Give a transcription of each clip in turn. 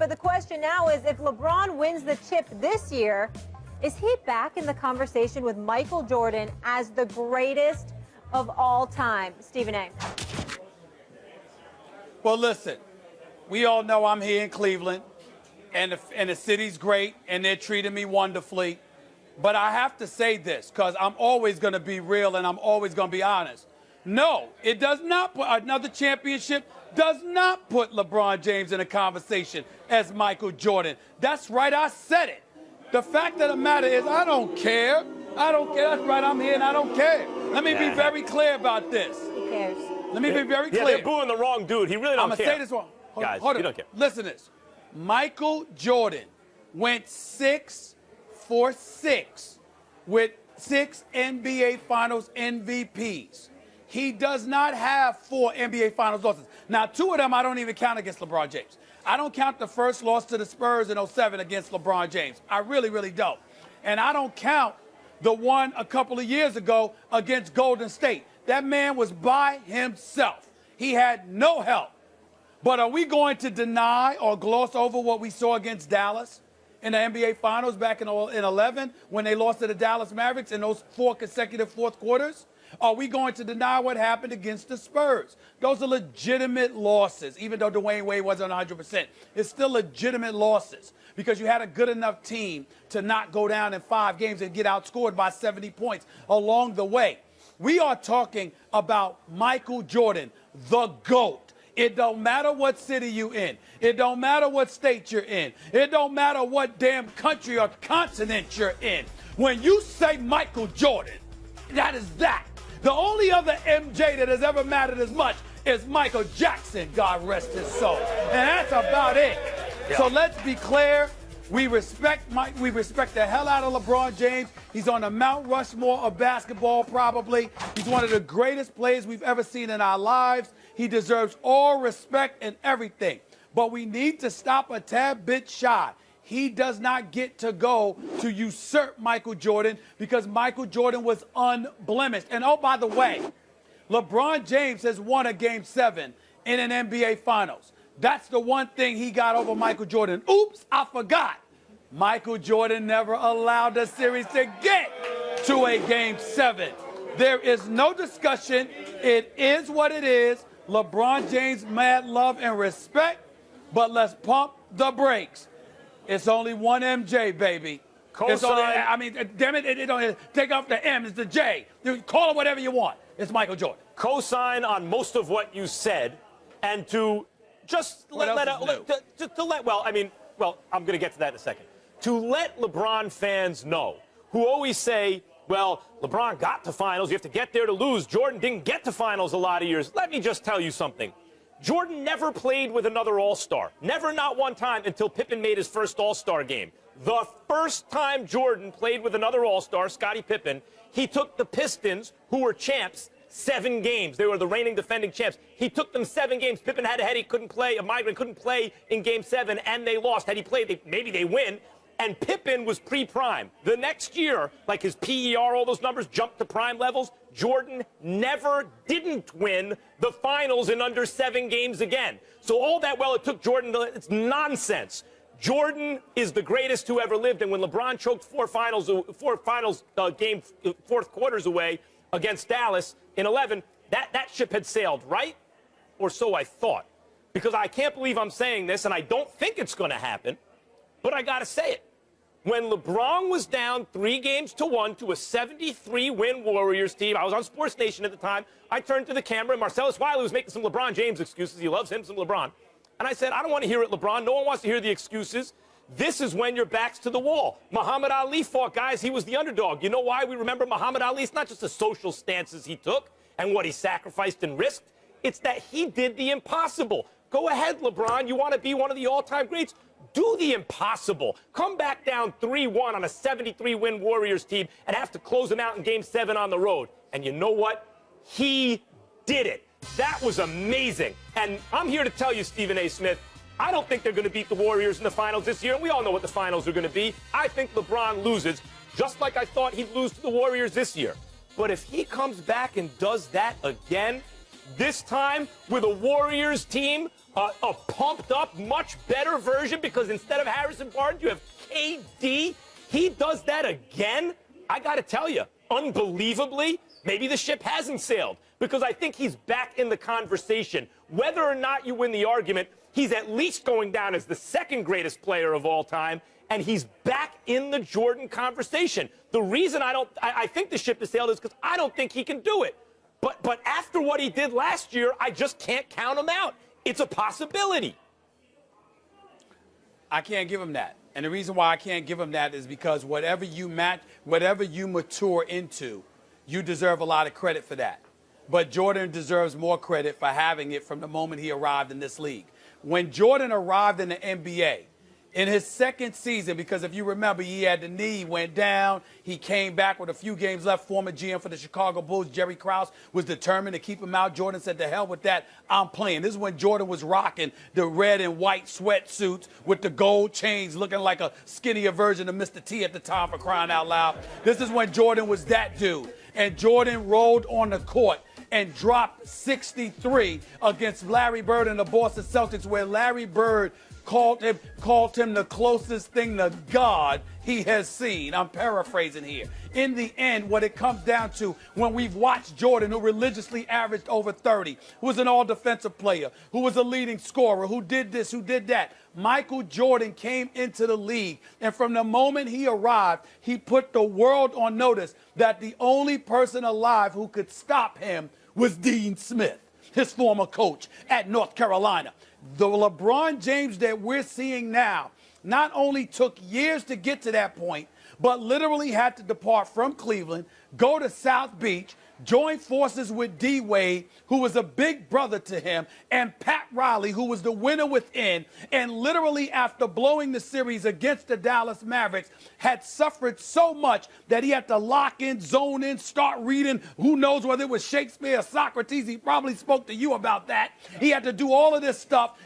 But the question now is, if LeBron wins the chip this year, is he back in the conversation with Michael Jordan as the greatest of all time? Stephen A. Well, listen, we all know I'm here in Cleveland, and the city's great, and they're treating me wonderfully. But I have to say this, because I'm always going to be real and I'm always going to be honest. No, it does not put another championship, does not put LeBron James in a conversation as Michael Jordan. That's right, I said it. The fact of the matter is, I don't care. I don't care. That's right, I'm here and I don't care. Let me be very clear about this. Who cares? Let me be very clear. Yeah, they're booing the wrong dude. He really don't care. I'm going to say this one. Hold you on. don't care. Listen to this. Michael Jordan went 6 for 6 with 6 NBA Finals MVPs. He does not have 4 NBA Finals losses. Now, 2 of them I don't even count against LeBron James. I don't count the first loss to the Spurs in 07 against LeBron James. I really, really don't. And I don't count the one a couple of years ago against Golden State. That man was by himself. He had no help. But are we going to deny or gloss over what we saw against Dallas in the NBA Finals back in 11 when they lost to the Dallas Mavericks in those 4 consecutive fourth quarters? Are we going to deny what happened against the Spurs? Those are legitimate losses, even though Dwayne Wade wasn't 100%. It's still legitimate losses because you had a good enough team to not go down in 5 games and get outscored by 70 points along the way. We are talking about Michael Jordan, the GOAT. It don't matter what city you in. It don't matter what state you're in. It don't matter what damn country or continent you're in. When you say Michael Jordan, that is that. The only other MJ that has ever mattered as much is Michael Jackson, God rest his soul. And that's about it. Yeah. So let's be clear. We respect the hell out of LeBron James. He's on the Mount Rushmore of basketball, probably. He's one of the greatest players we've ever seen in our lives. He deserves all respect and everything. But we need to stop a tad bit shy. He does not get to go to usurp Michael Jordan because Michael Jordan was unblemished. And oh, by the way, LeBron James has won a Game 7 in an NBA Finals. That's the one thing he got over Michael Jordan. Oops, I forgot. Michael Jordan never allowed the series to get to a Game 7. There is no discussion. It is what it is. LeBron James, mad love and respect, but let's pump the brakes. It's only one MJ, baby. It's only, I mean, damn it, it don't take off the M, it's the J. You call it whatever you want. It's Michael Jordan. Co-sign on most of what you said, and to just I'm going to get to that in a second. To let LeBron fans know, who always say, well, LeBron got to finals, you have to get there to lose. Jordan didn't get to finals a lot of years. Let me just tell you something. Jordan never played with another All-Star. Never, not one time, until Pippen made his first All-Star game. The first time Jordan played with another All-Star, Scottie Pippen, he took the Pistons, who were champs, 7 games. They were the reigning defending champs. He took them 7 games. Pippen had a headache, couldn't play, a migraine, couldn't play in Game 7, and they lost. Had he played, maybe they win. And Pippen was pre-prime. The next year, like his PER, all those numbers jumped to prime levels. Jordan didn't win the finals in under 7 games again. So all that, well, it took Jordan, it's nonsense. Jordan is the greatest who ever lived. And when LeBron choked 4 fourth quarters away against Dallas in 11, that ship had sailed, right? Or so I thought. Because I can't believe I'm saying this, and I don't think it's going to happen, but I got to say it. When LeBron was down 3-1 to a 73-win Warriors team, I was on Sports Nation at the time. I turned to the camera, and Marcellus Wiley was making some LeBron James excuses. He loves him some LeBron. And I said, I don't want to hear it, LeBron. No one wants to hear the excuses. This is when your back's to the wall. Muhammad Ali fought guys. He was the underdog. You know why we remember Muhammad Ali? It's not just the social stances he took and what he sacrificed and risked. It's that he did the impossible. Go ahead, LeBron. You want to be one of the all-time greats? Do the impossible. Come back down 3-1 on a 73-win Warriors team and have to close them out in Game 7 on the road. And you know what? He did it. That was amazing. And I'm here to tell you, Stephen A. Smith, I don't think they're going to beat the Warriors in the finals this year. And we all know what the finals are going to be. I think LeBron loses, just like I thought he'd lose to the Warriors this year. But if he comes back and does that again, this time with a Warriors team a pumped up, much better version because instead of Harrison Barnes, you have KD. He does that again. I got to tell you, unbelievably, maybe the ship hasn't sailed because I think he's back in the conversation. Whether or not you win the argument, he's at least going down as the second greatest player of all time, and he's back in the Jordan conversation. The reason I think the ship has sailed is because I don't think he can do it. But after what he did last year, I just can't count him out. It's a possibility. I can't give him that. And the reason why I can't give him that is because whatever you mature into, you deserve a lot of credit for that. But Jordan deserves more credit for having it from the moment he arrived in this league. When Jordan arrived in the NBA, in his second season, because if you remember, he had the knee, went down, he came back with a few games left. Former GM for the Chicago Bulls, Jerry Krause, was determined to keep him out. Jordan said, to hell with that, I'm playing. This is when Jordan was rocking the red and white sweatsuits with the gold chains, looking like a skinnier version of Mr. T at the time, for crying out loud. This is when Jordan was that dude. And Jordan rolled on the court and dropped 63 against Larry Bird and the Boston Celtics, where Larry Bird called him the closest thing to God he has seen. I'm paraphrasing here. In the end, what it comes down to, when we've watched Jordan, who religiously averaged over 30, who was an all-defensive player, who was a leading scorer, who did this, who did that, Michael Jordan came into the league, and from the moment he arrived, he put the world on notice that the only person alive who could stop him was Dean Smith, his former coach at North Carolina. The LeBron James that we're seeing now not only took years to get to that point, but literally had to depart from Cleveland, go to South Beach, join forces with D. Wade, who was a big brother to him, and Pat Riley, who was the winner within, and literally after blowing the series against the Dallas Mavericks, had suffered so much that he had to lock in, zone in, start reading, who knows whether it was Shakespeare or Socrates. He probably spoke to you about that. He had to do all of this stuff,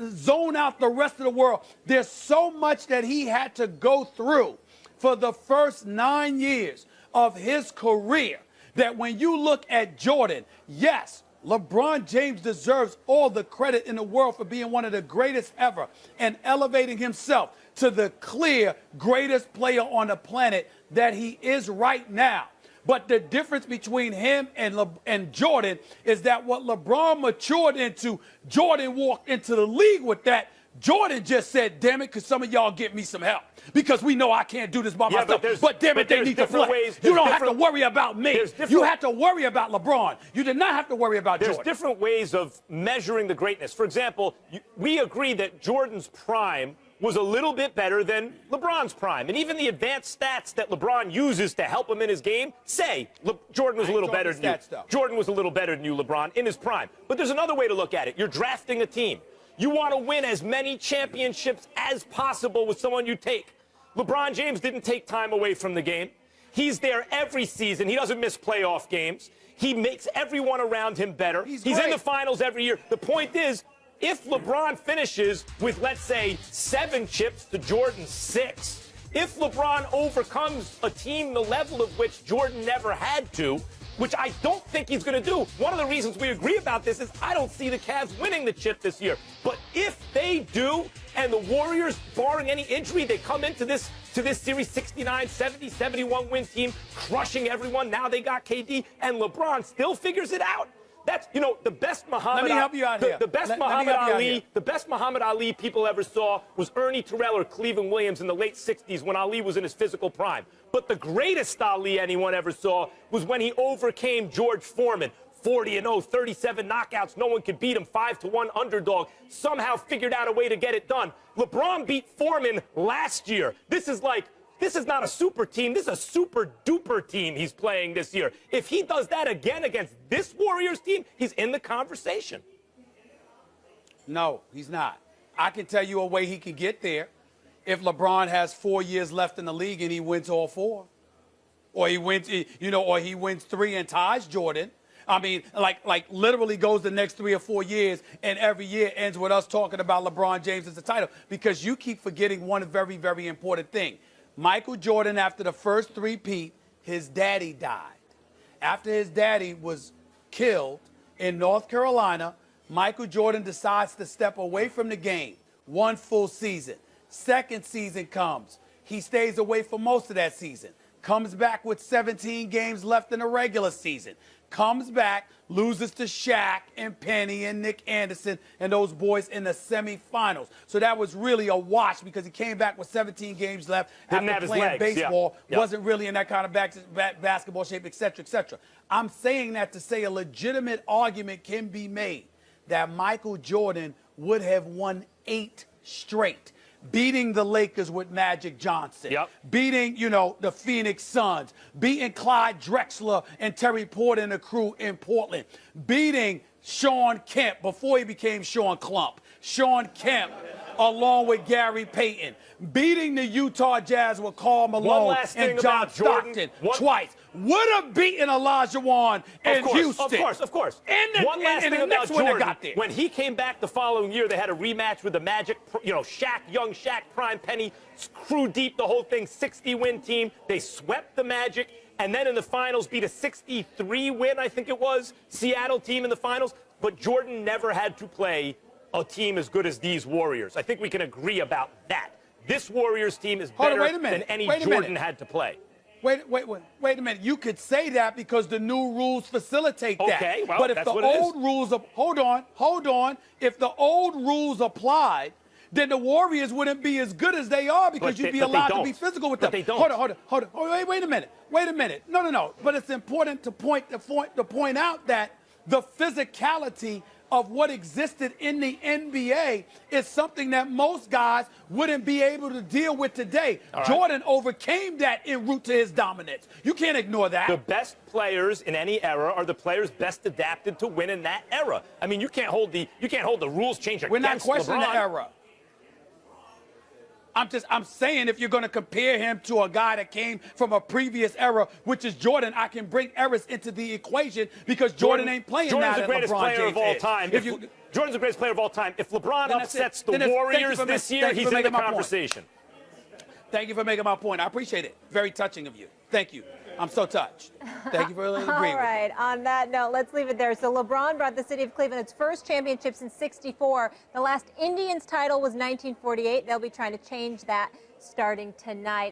zone out the rest of the world. There's so much that he had to go through for the first 9 years of his career that when you look at Jordan, yes, LeBron James deserves all the credit in the world for being one of the greatest ever and elevating himself to the clear greatest player on the planet that he is right now. But the difference between him and Jordan is that what LeBron matured into, Jordan walked into the league with that. Jordan just said, damn it, could some of y'all get me some help? Because we know I can't do this by myself. But damn it, they need to flex. You don't have to worry about me. You have to worry about LeBron. You did not have to worry about Jordan. There's different ways of measuring the greatness. For example, we agree that Jordan's prime was a little bit better than LeBron's prime. And even the advanced stats that LeBron uses to help him in his game say Jordan was a little better than you. Jordan was a little better than you, LeBron, in his prime. But there's another way to look at it. You're drafting a team. You want to win as many championships as possible with someone you take. LeBron James didn't take time away from the game. He's there every season. He doesn't miss playoff games. He makes everyone around him better. He's in the finals every year. The point is, if LeBron finishes with, let's say, 7 chips to Jordan's 6, if LeBron overcomes a team the level of which Jordan never had to, which I don't think he's going to do. One of the reasons we agree about this is I don't see the Cavs winning the chip this year. But if they do, and the Warriors, barring any injury, they come into this series 69, 70, 71 win team, crushing everyone. Now they got KD, and LeBron still figures it out. That's, the best Muhammad. Let me help you out here. The best Muhammad Ali people ever saw was Ernie Terrell or Cleveland Williams in the late 60s when Ali was in his physical prime. But the greatest Ali anyone ever saw was when he overcame George Foreman. 40-0, 37 knockouts. No one could beat him. 5-1 underdog. Somehow figured out a way to get it done. LeBron beat Foreman last year. This is not a super team. This is a super duper team he's playing this year. If he does that again against this Warriors team, he's in the conversation. No, he's not. I can tell you a way he can get there. If LeBron has 4 years left in the league and he wins all 4, or he wins, or he wins 3 and ties Jordan. I mean, like literally goes the next 3 or 4 years, and every year ends with us talking about LeBron James as the title, because you keep forgetting one very, very important thing. Michael Jordan, after the first three-peat, his daddy died. After his daddy was killed in North Carolina, Michael Jordan decides to step away from the game 1 full season. Second season comes. He stays away for most of that season. Comes back with 17 games left in the regular season. Comes back, loses to Shaq and Penny and Nick Anderson and those boys in the semifinals. So that was really a wash because he came back with 17 games left after playing baseball. Yeah. Wasn't really in that kind of basketball shape, et cetera, et cetera. I'm saying that to say a legitimate argument can be made that Michael Jordan would have won 8 straight. Beating the Lakers with Magic Johnson, beating, the Phoenix Suns, beating Clyde Drexler and Terry Porter and the crew in Portland, beating Sean Kemp before he became Sean Klump, Sean Kemp along with Gary Payton, beating the Utah Jazz with Karl Malone and John Stockton twice. Would have beaten Olajuwon in Houston. Of course. And one last thing about Jordan, when he came back the following year, they had a rematch with the Magic, Shaq, young Shaq, Prime Penny, crew deep, the whole thing, 60-win team. They swept the Magic, and then in the finals beat a 63-win, I think it was, Seattle team in the finals. But Jordan never had to play a team as good as these Warriors. I think we can agree about that. This Warriors team is better than any Jordan had to play. Wait a minute. You could say that because the new rules facilitate that. Okay, well, but if the old rules hold on. If the old rules applied, then the Warriors wouldn't be as good as they are because you'd be allowed to be physical with them. But they don't. Hold on. Wait a minute. No. But it's important to point out that the physicality of what existed in the NBA is something that most guys wouldn't be able to deal with today. Right. Jordan overcame that en route to his dominance. You can't ignore that. The best players in any era are the players best adapted to win in that era. I mean, you can't hold the rules change against LeBron. We're not questioning the era. I'm saying if you're going to compare him to a guy that came from a previous era, which is Jordan, I can bring eras into the equation because Jordan ain't playing now that LeBron James is. Jordan's the greatest player of all time. If LeBron upsets the Warriors this year, he's in the conversation. Thank you for making my point. I appreciate it. Very touching of you. Thank you. I'm so touched. Thank you for agreeing. All right. On that note, let's leave it there. So LeBron brought the city of Cleveland its first championship since '64. The last Indians title was 1948. They'll be trying to change that starting tonight.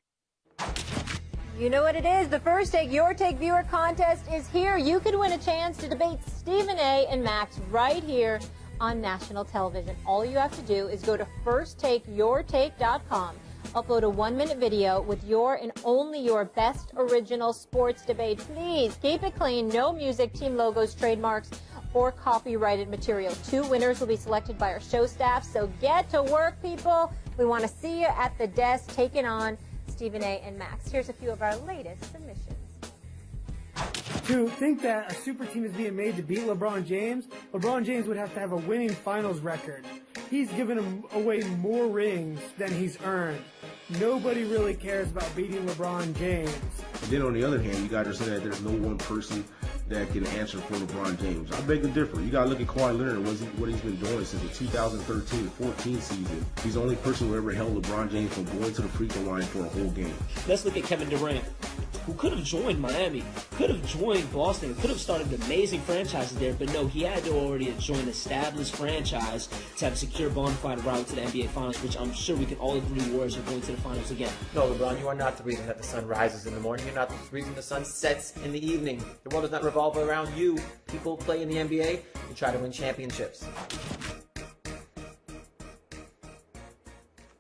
You know what it is. The First Take Your Take viewer contest is here. You could win a chance to debate Stephen A. and Max right here on national television. All you have to do is go to firsttakeyourtake.com. Upload a 1-minute video with your and only your best original sports debate. Please keep it clean. No music, team logos, trademarks, or copyrighted material. 2 winners will be selected by our show staff. So get to work, people. We want to see you at the desk taking on Stephen A. and Max. Here's a few of our latest submissions. To think that a super team is being made to beat LeBron James would have to have a winning finals record. He's given away more rings than he's earned. Nobody really cares about beating LeBron James. Then on the other hand, you got to say that there's no one person that can answer for LeBron James. I beg to differ. You got to look at Kawhi Leonard, what he's been doing since the 2013-14 season. He's the only person who ever held LeBron James from going to the free throw line for a whole game. Let's look at Kevin Durant, who could have joined Miami, could have joined Boston, could have started amazing franchises there, but no, he had to already join an established franchise to have a secure bona fide route to the NBA Finals, which I'm sure we can all agree Warriors are going to the Finals again. No, LeBron, you are not the reason that the sun rises in the morning. You're not the reason the sun sets in the evening. The world does not revolve around you. People play in the NBA and try to win championships.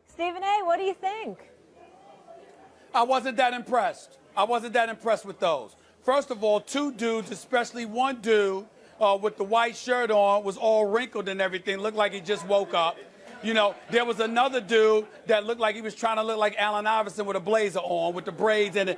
Stephen A., what do you think? I wasn't that impressed. With those. First of all, 2 dudes, especially one dude with the white shirt on, was all wrinkled and everything, looked like he just woke up. There was another dude that looked like he was trying to look like Allen Iverson with a blazer on, with the braids and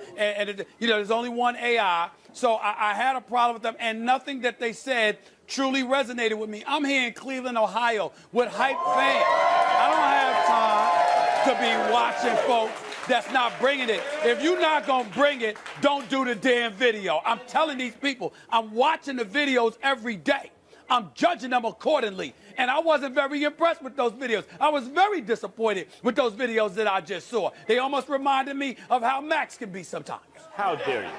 there's only one AI. So I had a problem with them, and nothing that they said truly resonated with me. I'm here in Cleveland, Ohio, with hype fans. I don't have time to be watching folks that's not bringing it. If you're not going to bring it, don't do the damn video. I'm telling these people, I'm watching the videos every day. I'm judging them accordingly. And I wasn't very impressed with those videos. I was very disappointed with those videos that I just saw. They almost reminded me of how Max can be sometimes. How dare you?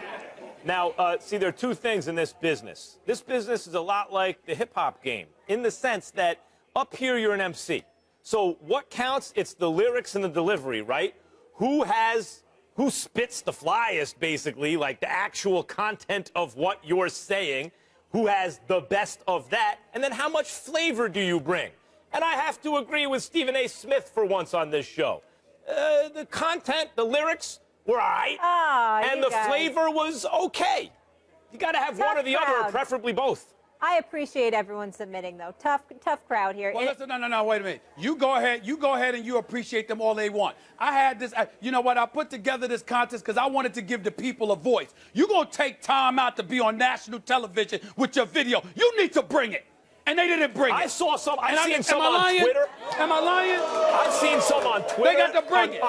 Now, see, there are two things in this business. This business is a lot like the hip-hop game in the sense that up here you're an MC. So what counts? It's the lyrics and the delivery, right? Who spits the flyest, basically, like the actual content of what you're saying, who has the best of that, and then how much flavor do you bring? And I have to agree with Stephen A. Smith for once on this show. The content, the lyrics were all right, and the flavor was okay. You got to have one or the other, or preferably both. I appreciate everyone submitting, though. Tough crowd here. Well, listen, no, wait a minute. You go ahead and you appreciate them all they want. I had this, you know what, I put together this contest because I wanted to give the people a voice. You're going to take time out to be on national television with your video. You need to bring it. And they didn't bring it. I saw some, I've seen some on Twitter. Am I lying? I've seen some on Twitter. They got to bring it.